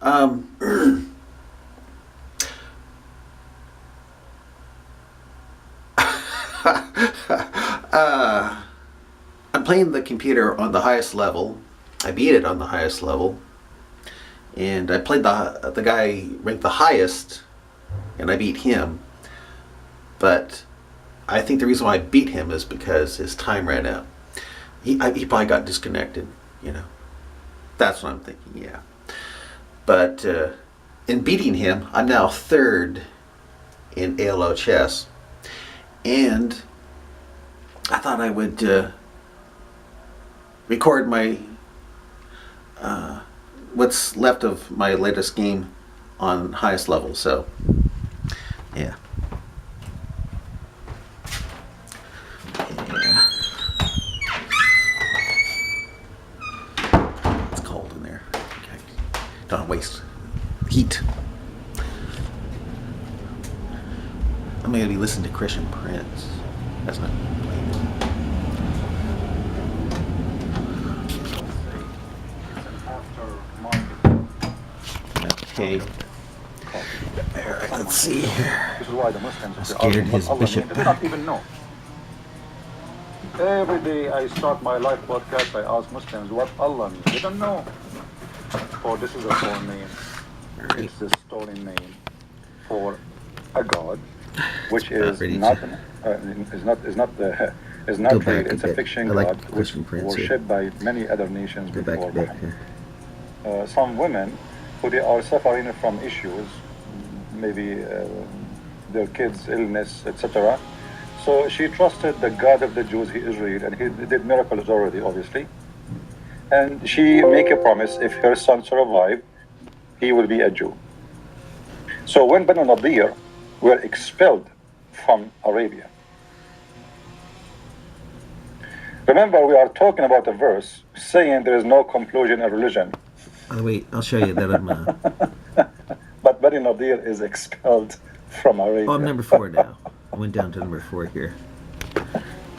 um, uh, I'm playing the computer on the highest level. I beat it on the highest level, and I played the guy ranked the highest, and I beat him. But I think the reason why I beat him is because his time ran out. He probably got disconnected. You know, that's what I'm thinking. Yeah, but in beating him, I'm now third in ALO chess, and I thought I would record my what's left of my latest game on highest level. So yeah, yeah, it's cold in there. Okay. Don't waste heat. I'm gonna be listening to Christian Prince. That's not playing. Okay. Alright, let's see here. This is why the Muslims I'm scared his bishop they don't even know. Every day I start my live podcast, I ask Muslims what Allah means. They don't know. For this is a foreign name. Right. It's a stolen name for a god, which is ready not to is not the is go not back real. a It's a bit. fiction I like god which Christian Prince was here. worshipped by many other nations Go back before a bit Muhammad. here. Some women who they are suffering from issues, maybe their kids' illness, etc. So she trusted the God of the Jews, he is real, and he did miracles already, obviously. And she make a promise: if her son survive, he will be a Jew. So when Banu Nadir were expelled from Arabia, remember we are talking about a verse saying there is no conclusion in religion. Wait, I'll show you that I'm. But Banu Nadir is expelled from Arabia. Oh, I'm number 4 now. I went down to number 4 here.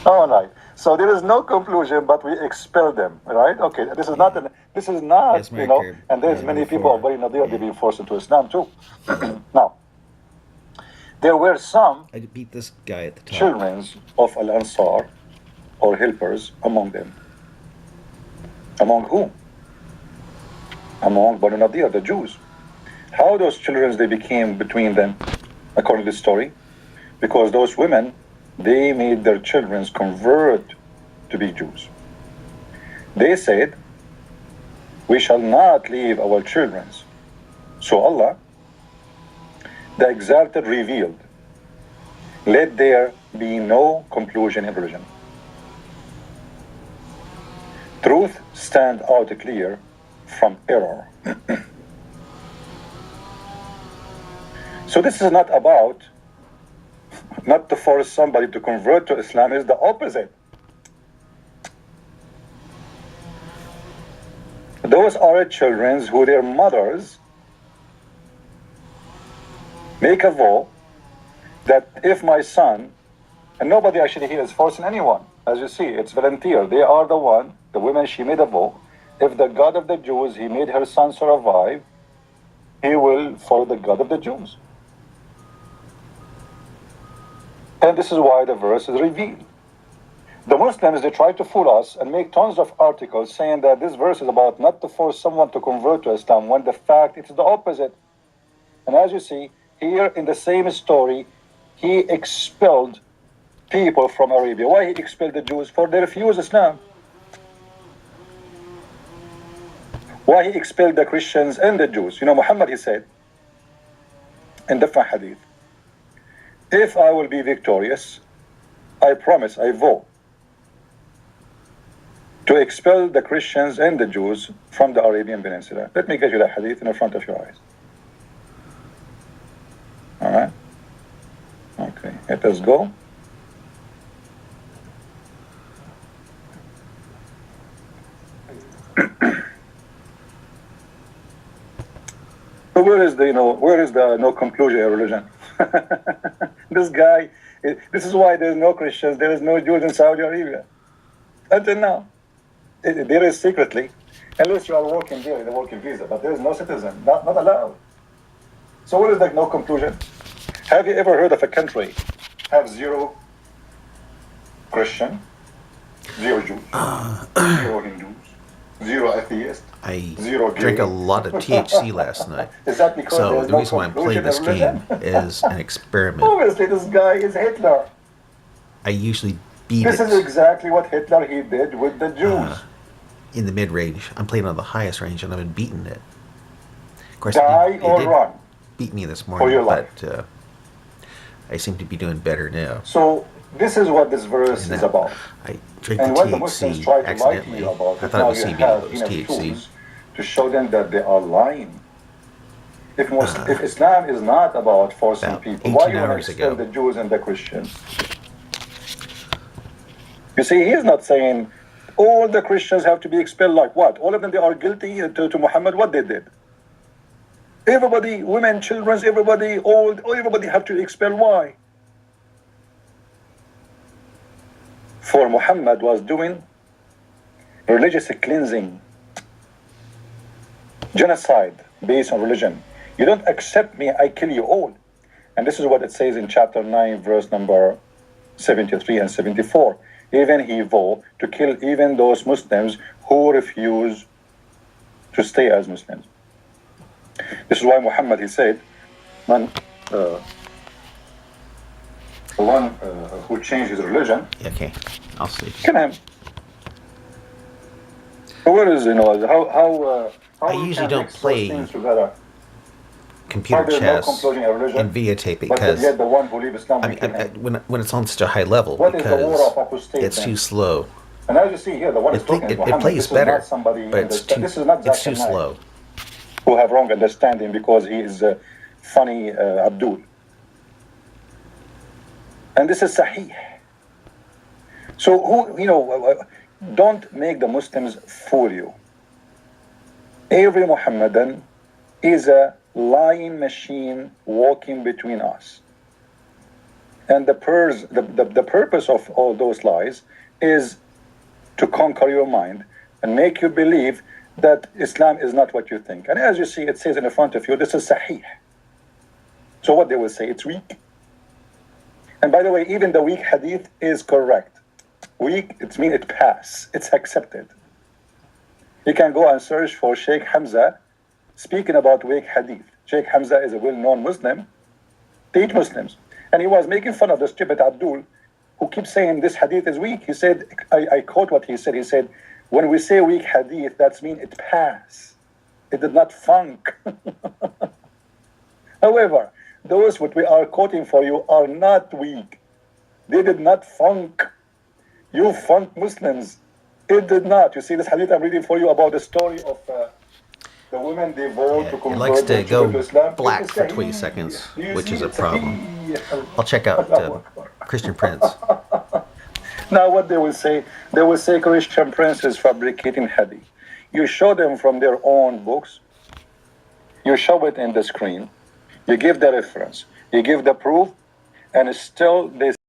All right. So there is no conclusion, but we expel them, right? Okay. This is not. Yes, You know. Curb. And there's Yeah, many number people 4. of Banu Nadir they've been forced into Islam too. Now, there were some I beat this guy at the top. children of Al Ansar or helpers among them. Among whom? Among Banu Nadir, the Jews. How those children they became between them, according to the story, because those women they made their children convert to be Jews. They said, "We shall not leave our children." So Allah, the Exalted, revealed, "Let there be no conclusion in religion. Truth stand out clear from error." So this is not about not to force somebody to convert to Islam, is the opposite. Those are children who their mothers make a vow that if my son, and nobody actually here is forcing anyone, as you see, it's volunteer. They are the one, the women, she made a vow. If the God of the Jews, he made her son survive, he will follow the God of the Jews. And this is why the verse is revealed. The Muslims, they try to fool us and make tons of articles saying that this verse is about not to force someone to convert to Islam, when the fact it's the opposite. And as you see, here in the same story, he expelled people from Arabia. Why he expelled the Jews? For they refuse Islam. Why he expelled the Christians and the Jews? You know, Muhammad, he said in different hadith, if I will be victorious, I promise, I vow to expel the Christians and the Jews from the Arabian Peninsula. Let me get you that hadith in front of your eyes. All right? Okay, let us go. So where is the no conclusion in religion? This guy, this is why there is no Christians, there is no Jews in Saudi Arabia. Until now. There is secretly, unless you are working there in a working visa. But there is no citizen, not allowed. So what is the no conclusion? Have you ever heard of a country have zero Christian, zero Jews, zero Hindus, zero atheists, I zero gay? drank a lot of THC last night. Is that because So there's the no reason why I'm playing conclusion this in religion? game is an experiment. Obviously, this guy is Hitler. I usually beat This it is exactly what Hitler he did with the Jews. in the mid range. I'm playing on the highest range, and I've been beating it. Of course, Die it or did run. beat me this For morning, your life. but I seem to be doing better now. So this is what this verse And is then about. I drank And the when the Muslims try THC to lie to accidentally. you about I it, thought now it was you CBD, have but it was enough THC. tools to show them that they are lying. If Islam is not about forcing About people, why 18 you want to hours expel ago. the Jews and the Christians? You see, he's not saying all the Christians have to be expelled like what? All of them, they are guilty to Muhammad, what they did. Everybody, women, children, everybody, old, everybody have to expel. Why? For Muhammad was doing religious cleansing, genocide based on religion. You don't accept me, I kill you all. And this is what it says in chapter 9, verse number 73 and 74. Even he vowed to kill even those Muslims who refuse to stay as Muslims. This is why Muhammad, he said, the one who changed his religion, Okay, I'll see. kill him. Where is, how I we usually can don't mix those play things together? Computer How there's no chess conclusion of religion, and videotape it but because yet the one who leaves Islam, I we mean, kill him. when it's on such a high level, What is the war because of apostate it's then? too slow. And as you see here, the one is talking is Muhammad. Plays This is better, not somebody, but it's too this is not it's too Zakir Naik, slow. who have wrong understanding because he is funny Abdul. And this is Sahih. So don't make the Muslims fool you. Every Muhammadan is a lying machine walking between us. And the purpose of all those lies is to conquer your mind and make you believe that Islam is not what you think. And as you see, it says in front of you, this is Sahih. So what they will say, it's weak. And by the way, even the weak hadith is correct. Weak, it means it pass, it's accepted. You can go and search for Sheikh Hamza speaking about weak hadith. Sheikh Hamza is a well-known Muslim, teach Muslims. And he was making fun of the stupid Abdul who keeps saying this hadith is weak. He said, I quote what he said. He said, when we say weak hadith, that means it pass. It did not funk. However, those what we are quoting for you are not weak. They did not funk. You funk Muslims. It did not. You see this hadith I'm reading for you about the story of the women they vowed to It convert likes to their children to go Islam. black It is for 20 Sahih. seconds, Do you which see? is a It's problem. Sahih. I'll check out Allahu Akbar. Christian Prince. Now what they will say Christian Prince is fabricating hadith. You show them from their own books. You show it in the screen. You give the reference. You give the proof. And still they